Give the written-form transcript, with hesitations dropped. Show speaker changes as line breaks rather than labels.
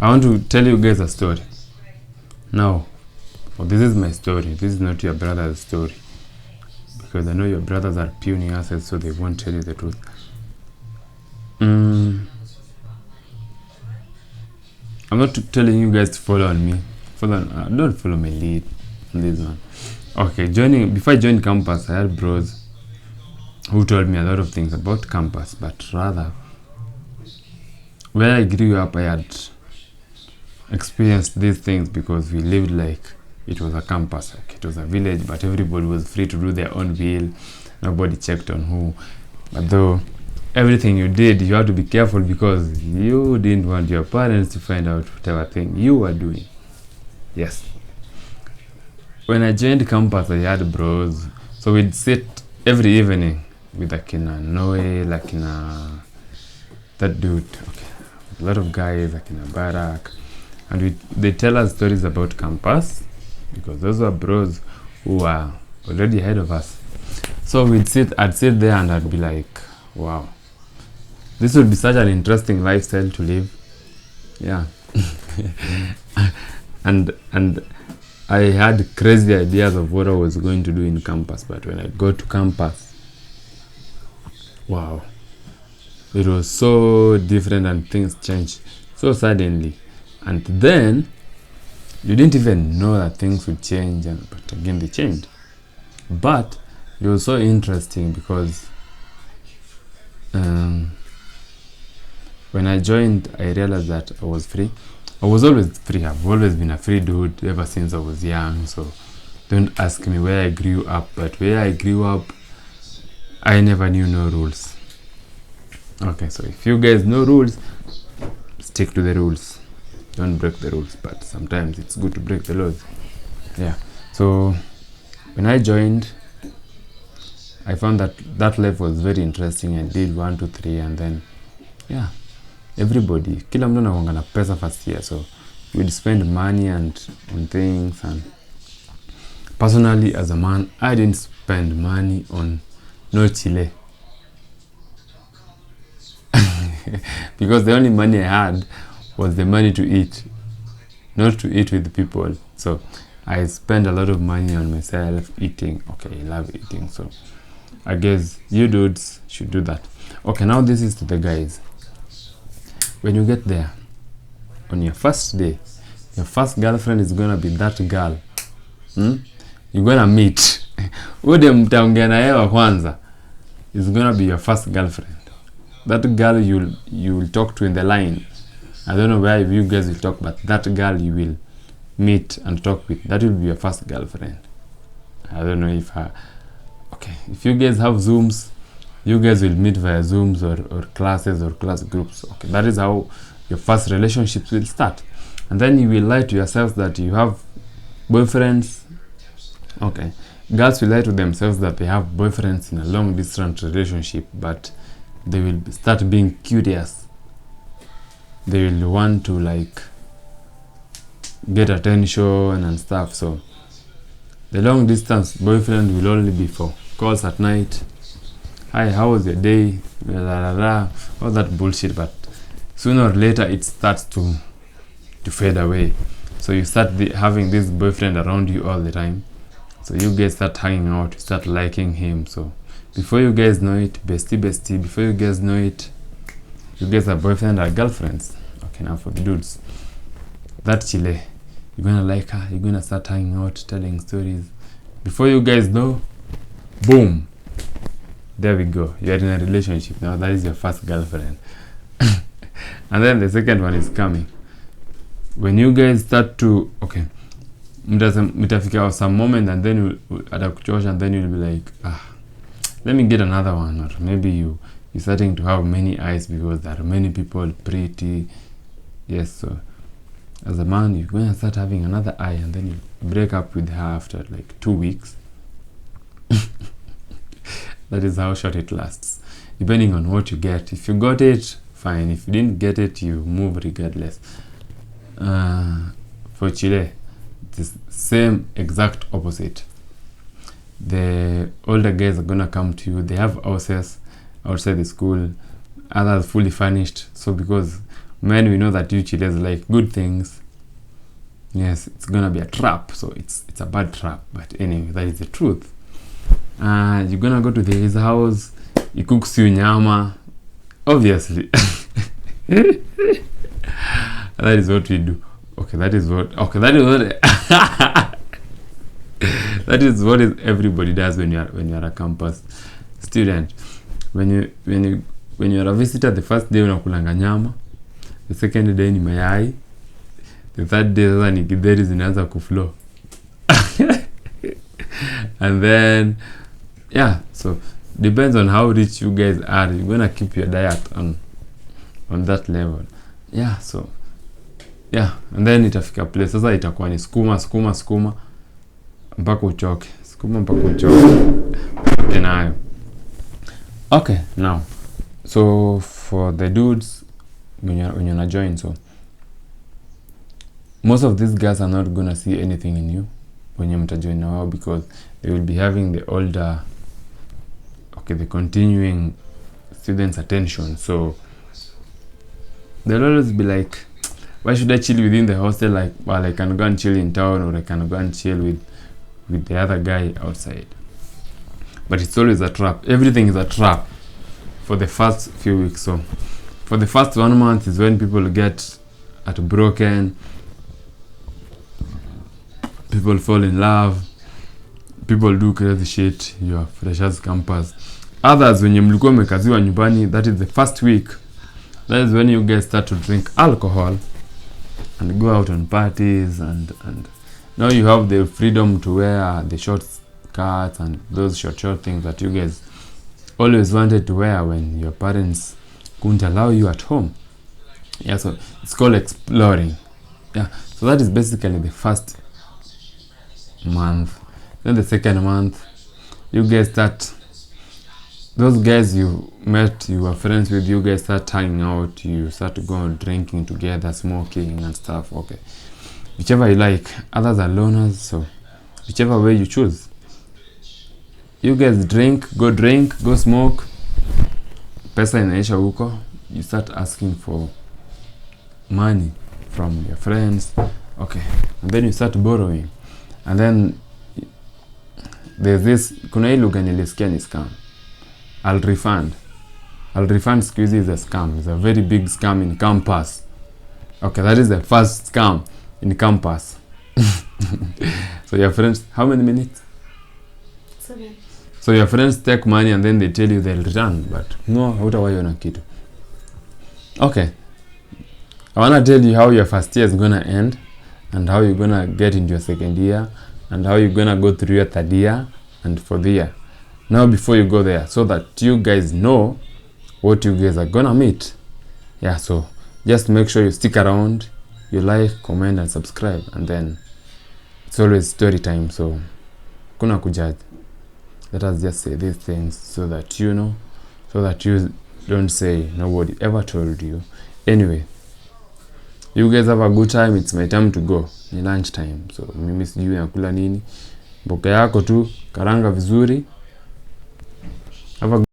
I want to tell you guys a story. Now, this is my story. This is not your brother's story. Because I know your brothers are puny assets, so they won't tell you the truth. I'm not telling you guys to follow on me. Don't follow my lead on this one. Okay, before I joined campus, I had bros who told me a lot of things about campus, but rather, where I grew up, I had experienced these things because we lived like it was a campus. Like it was a village, but everybody was free to do their own will. Nobody checked on who. But though everything you did, you had to be careful because you didn't want your parents to find out whatever thing you were doing. Yes. When I joined campus, I had bros. So we'd sit every evening with Akina Noe, Akina, that dude. Okay. A lot of guys, Akina Barak. And they tell us stories about campus because those were bros who were already ahead of us. So I'd sit there and I'd be like, wow, this would be such an interesting lifestyle to live. Yeah. and I had crazy ideas of what I was going to do in campus, but when I got to campus, wow, it was so different and things changed so suddenly. And then you didn't even know that things would change, but again they changed. But it was so interesting because when I joined, I realized that I was free. I was always free. I've always been a free dude ever since I was young. So don't ask me where I grew up, but where I grew up, I never knew no rules. Okay, so if you guys know rules, stick to the rules. Don't break the rules, but sometimes it's good to break the laws. Yeah. So when I joined, I found that life was very interesting. I did 1, 2, 3, and then yeah, everybody, kila mtu anakuanga na pesa first year, so we'd spend money on things. And personally, as a man, I didn't spend money on no chile because the only money I had was the money to eat, not to eat with people. So I spend a lot of money on myself eating. Okay, I love eating, so I guess you dudes should do that. Okay, now this is to the guys. When you get there, on your first day, your first girlfriend is gonna be that girl. You're gonna meet. Ude mtaongea na yeye wa kwanza is gonna be your first girlfriend. That girl you'll talk to in the line. I don't know where you guys will talk, but that girl you will meet and talk with, that will be your first girlfriend. I don't know if okay, if you guys have Zooms, you guys will meet via Zooms or classes or class groups. Okay, that is how your first relationships will start. And then you will lie to yourselves that you have boyfriends. Okay, girls will lie to themselves that they have boyfriends in a long distance relationship, but they will start being curious. They will want to like get attention and stuff. So the long distance boyfriend will only be for calls at night. Hi, how was your day? All that bullshit. But sooner or later it starts to fade away. So you start having this boyfriend around you all the time. So you guys start hanging out, you start liking him. So before you guys know it, bestie, before you guys know it, you guys are boyfriend or girlfriends. Okay, now for the dudes, that chile, you're gonna like her, you're gonna start hanging out, telling stories. Before you guys know, boom, there we go, you're in a relationship. Now that is your first girlfriend. And then the second one is coming. When you guys start to, okay, mtafika some moment and then atakuchosha, and then you'll be like, let me get another one. Or maybe you're starting to have many eyes because there are many people pretty. Yes, so as a man, you're going to start having another eye, and then you break up with her after like 2 weeks. That is how short it lasts, depending on what you get. If you got it, fine. If you didn't get it, you move regardless. For Chile, it's the same exact opposite. The older guys are gonna come to you. They have houses outside the school, others fully furnished. So because Men, we know that you chillers like good things. Yes, it's gonna be a trap, so it's a bad trap, but anyway, that is the truth. You're gonna go to his house, he cooks you nyama, obviously. That is what we do. That is what that is what everybody does when you're a campus student. When you're a visitor, the first day unakulanga nyama, the second day ni mayai, the third day sasa ni githeri zinaanza kuflow. And then so depends on how rich you guys are, you're gonna keep your diet on that level. And then itafika place sasa itakuwa ni skuma mpaka uchoke. Denayo. Okay, now so for the dudes when you're not join, so most of these guys are not gonna see anything in you when you mtajoin now, because they will be having the older, the continuing students' attention. So they'll always be like, why should I chill within the hostel? Like, well, I can go and chill in town, or I can go and chill with the other guy outside. But it's always a trap. Everything is a trap for the first few weeks. So for the first 1 month is when people get broken, people fall in love, people do crazy shit. You're freshers campus. Others, when you mlikuwa mekaziwa nyumbani, that is the first week. That is when you guys start to drink alcohol and go out on parties, and now you have the freedom to wear the short skirts and those short things that you guys always wanted to wear when your parents couldn't allow you at home. So it's called exploring. So that is basically the first month. Then the second month, you guys start, those guys you met, you were friends with, you guys start hanging out, you start to go drinking together, smoking and stuff. Whichever you like. Others are loners, so whichever way you choose. You guys go smoke, pesa inaisha huko, you start asking for money from your friends, and then you start borrowing, and then there's this, kuna hii lugha nilisikia ni scam, I'll refund squeeze is a scam. It's a very big scam in campus. That is the first scam in campus. So your friends, how many minutes?
7.
So your friends take money and then they tell you they'll return, but no, hautawaiona kitu. I want to tell you how your first year is going to end, and how you're going to get into your second year, and how you're going to go through your third year and fourth year. Now before you go there, so that you guys know what you guys are going to meet. So just make sure you stick around, you like, comment and subscribe, and then it's always story time, so kuna kujudge. Let us just say these things so that you know, so that you don't say nobody ever told you. Anyway, you guys have a good time. It's my time to go. Ni lunch time. So mimi sijui nakula nini. Mboga yako tu, karanga vizuri. Have a